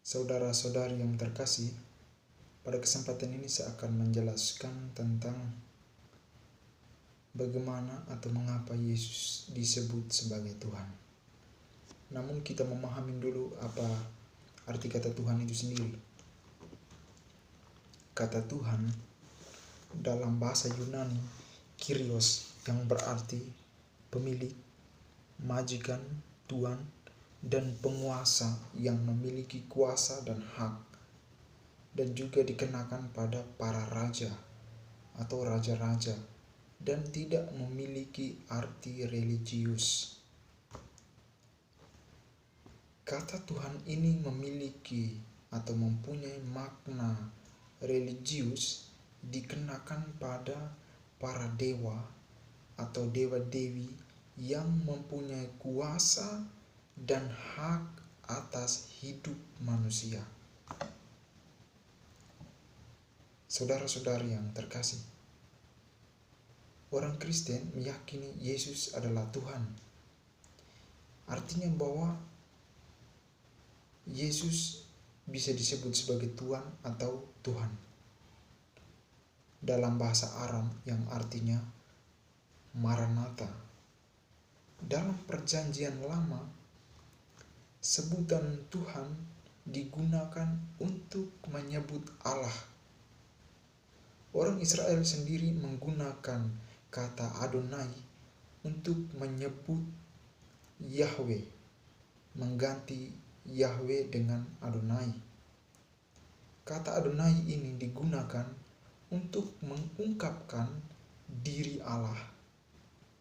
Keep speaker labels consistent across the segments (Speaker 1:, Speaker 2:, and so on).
Speaker 1: Saudara-saudari yang terkasih, pada kesempatan ini saya akan menjelaskan tentang bagaimana atau mengapa Yesus disebut sebagai Tuhan. Namun kita memahami dulu apa arti kata Tuhan itu sendiri. Kata Tuhan dalam bahasa Yunani, Kyrios, yang berarti pemilik, majikan, tuan, dan penguasa yang memiliki kuasa dan hak, dan juga dikenakan pada para raja atau raja-raja, dan tidak memiliki arti religius. Kata Tuhan ini memiliki atau mempunyai makna religius dikenakan pada para dewa atau dewa-dewi yang mempunyai kuasa dan hak atas hidup manusia. Saudara-saudari yang terkasih, orang Kristen meyakini Yesus adalah Tuhan. Artinya bahwa Yesus bisa disebut sebagai Tuhan atau Tuhan. Dalam bahasa Aram yang artinya Maranatha. Dalam perjanjian lama, sebutan Tuhan digunakan untuk menyebut Allah. Orang Israel sendiri menggunakan kata Adonai untuk menyebut Yahweh, mengganti Yahweh dengan Adonai. Kata Adonai ini digunakan untuk mengungkapkan diri Allah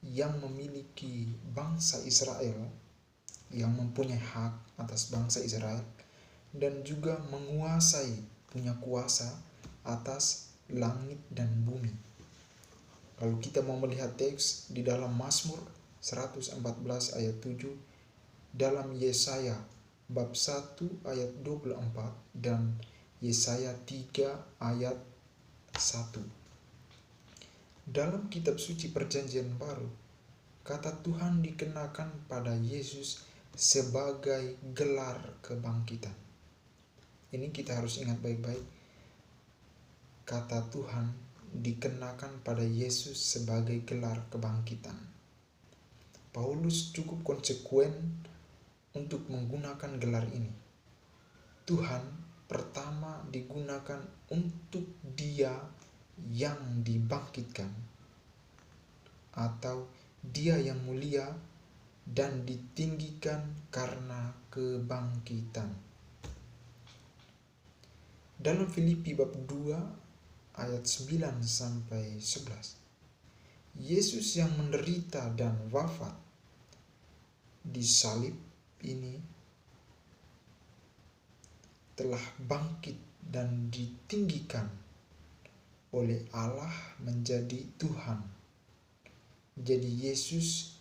Speaker 1: yang memiliki bangsa Israel, yang mempunyai hak atas bangsa Israel, dan juga menguasai, punya kuasa atas langit dan bumi. Kalau kita mau melihat teks di dalam Mazmur 114 ayat 7, dalam Yesaya bab 1 ayat 24 dan Yesaya 3 ayat 1. Dalam kitab suci perjanjian baru, kata Tuhan dikenakan pada Yesus sebagai gelar kebangkitan. Ini kita harus ingat baik-baik. Kata Tuhan dikenakan pada Yesus sebagai gelar kebangkitan. Paulus cukup konsekuen untuk menggunakan gelar ini. Tuhan pertama digunakan untuk Dia yang dibangkitkan, atau Dia yang mulia dan ditinggikan karena kebangkitan. Dalam Filipi bab 2 ayat 9 sampai 11, Yesus yang menderita dan wafat di salib ini telah bangkit dan ditinggikan oleh Allah menjadi Tuhan. Jadi Yesus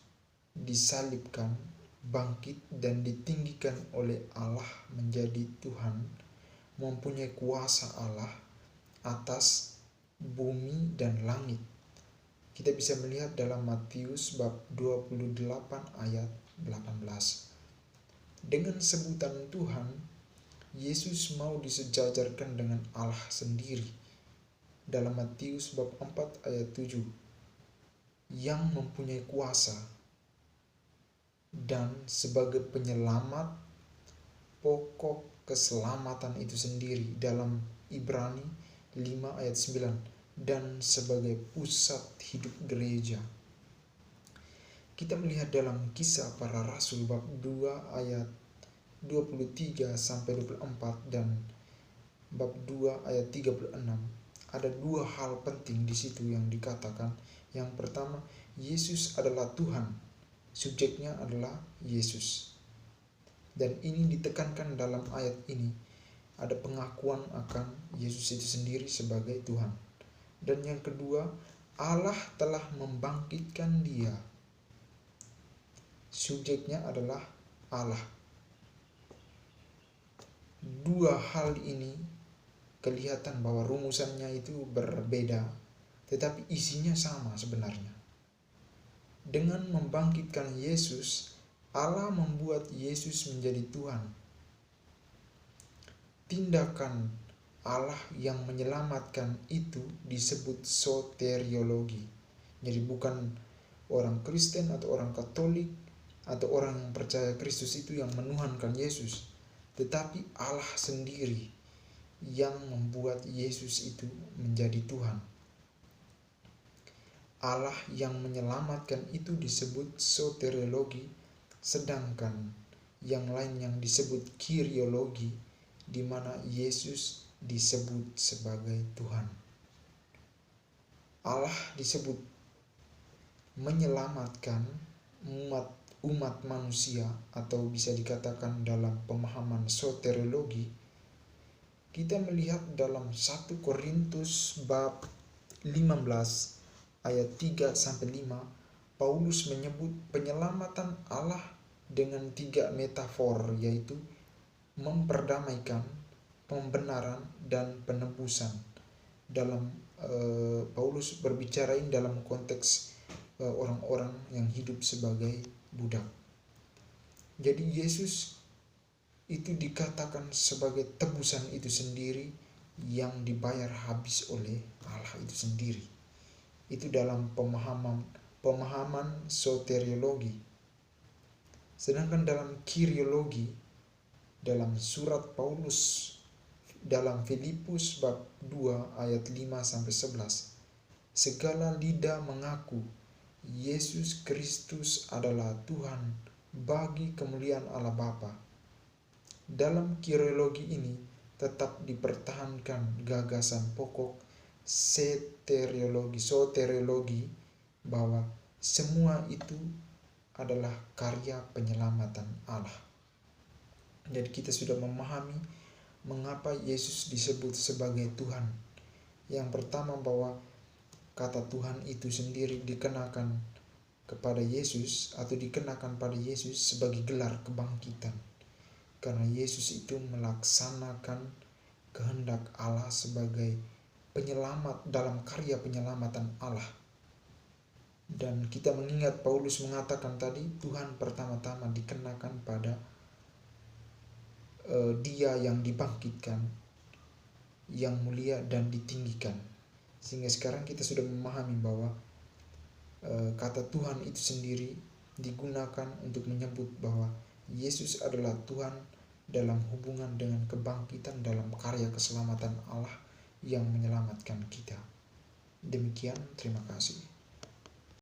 Speaker 1: disalibkan, bangkit dan ditinggikan oleh Allah menjadi Tuhan, mempunyai kuasa Allah atas bumi dan langit. Kita bisa melihat dalam Matius bab 28 ayat 18. Dengan sebutan Tuhan, Yesus mau disejajarkan dengan Allah sendiri. Dalam Matius bab 4 ayat 7, yang mempunyai kuasa dan sebagai penyelamat, pokok keselamatan itu sendiri dalam Ibrani 5 ayat 9, dan sebagai pusat hidup gereja. Kita melihat dalam Kisah Para Rasul bab 2 ayat 23 sampai 24 dan bab 2 ayat 36, ada dua hal penting di situ yang dikatakan. Yang pertama, Yesus adalah Tuhan. Subjeknya adalah Yesus. Dan ini ditekankan dalam ayat ini. Ada pengakuan akan Yesus itu sendiri sebagai Tuhan. Dan yang kedua, Allah telah membangkitkan Dia. Subjeknya adalah Allah. Dua hal ini kelihatan bahwa rumusannya itu berbeda, tetapi isinya sama sebenarnya. Dengan membangkitkan Yesus, Allah membuat Yesus menjadi Tuhan. tindakan Allah yang menyelamatkan itu disebut soteriologi. Jadi bukan orang Kristen atau orang Katolik atau orang yang percaya Kristus itu yang menuhankan Yesus, tetapi Allah sendiri yang membuat Yesus itu menjadi Tuhan. Allah yang menyelamatkan itu disebut soteriologi, sedangkan yang lain yang disebut kyriologi, di mana Yesus disebut sebagai Tuhan. Allah disebut menyelamatkan umat manusia, atau bisa dikatakan dalam pemahaman soteriologi, kita melihat dalam 1 Korintus bab 15 ayat 3-5, Paulus menyebut penyelamatan Allah dengan 3 metafor, yaitu memperdamaikan, pembenaran, dan penebusan. Dalam Paulus berbicarain dalam konteks orang-orang yang hidup sebagai budak. Jadi Yesus itu dikatakan sebagai tebusan itu sendiri yang dibayar habis oleh Allah itu sendiri. Itu dalam pemahaman soteriologi. Sedangkan dalam kyriologi, dalam surat Paulus dalam Filipus bab 2 ayat 5-11, segala lidah mengaku Yesus Kristus adalah Tuhan bagi kemuliaan Allah Bapa. Dalam kyriologi ini tetap dipertahankan gagasan pokok soteriologi, bahwa semua itu adalah karya penyelamatan Allah. Jadi kita sudah memahami mengapa Yesus disebut sebagai Tuhan. Yang pertama, bahwa kata Tuhan itu sendiri dikenakan kepada Yesus atau dikenakan pada Yesus sebagai gelar kebangkitan. Karena Yesus itu melaksanakan kehendak Allah sebagai penyelamat dalam karya penyelamatan Allah. Dan kita mengingat Paulus mengatakan tadi, Tuhan pertama-tama dikenakan pada Dia yang dibangkitkan, yang mulia dan ditinggikan. Sehingga sekarang kita sudah memahami bahwa kata Tuhan itu sendiri digunakan untuk menyebut bahwa Yesus adalah Tuhan dalam hubungan dengan kebangkitan dalam karya keselamatan Allah yang menyelamatkan kita. Demikian, terima kasih.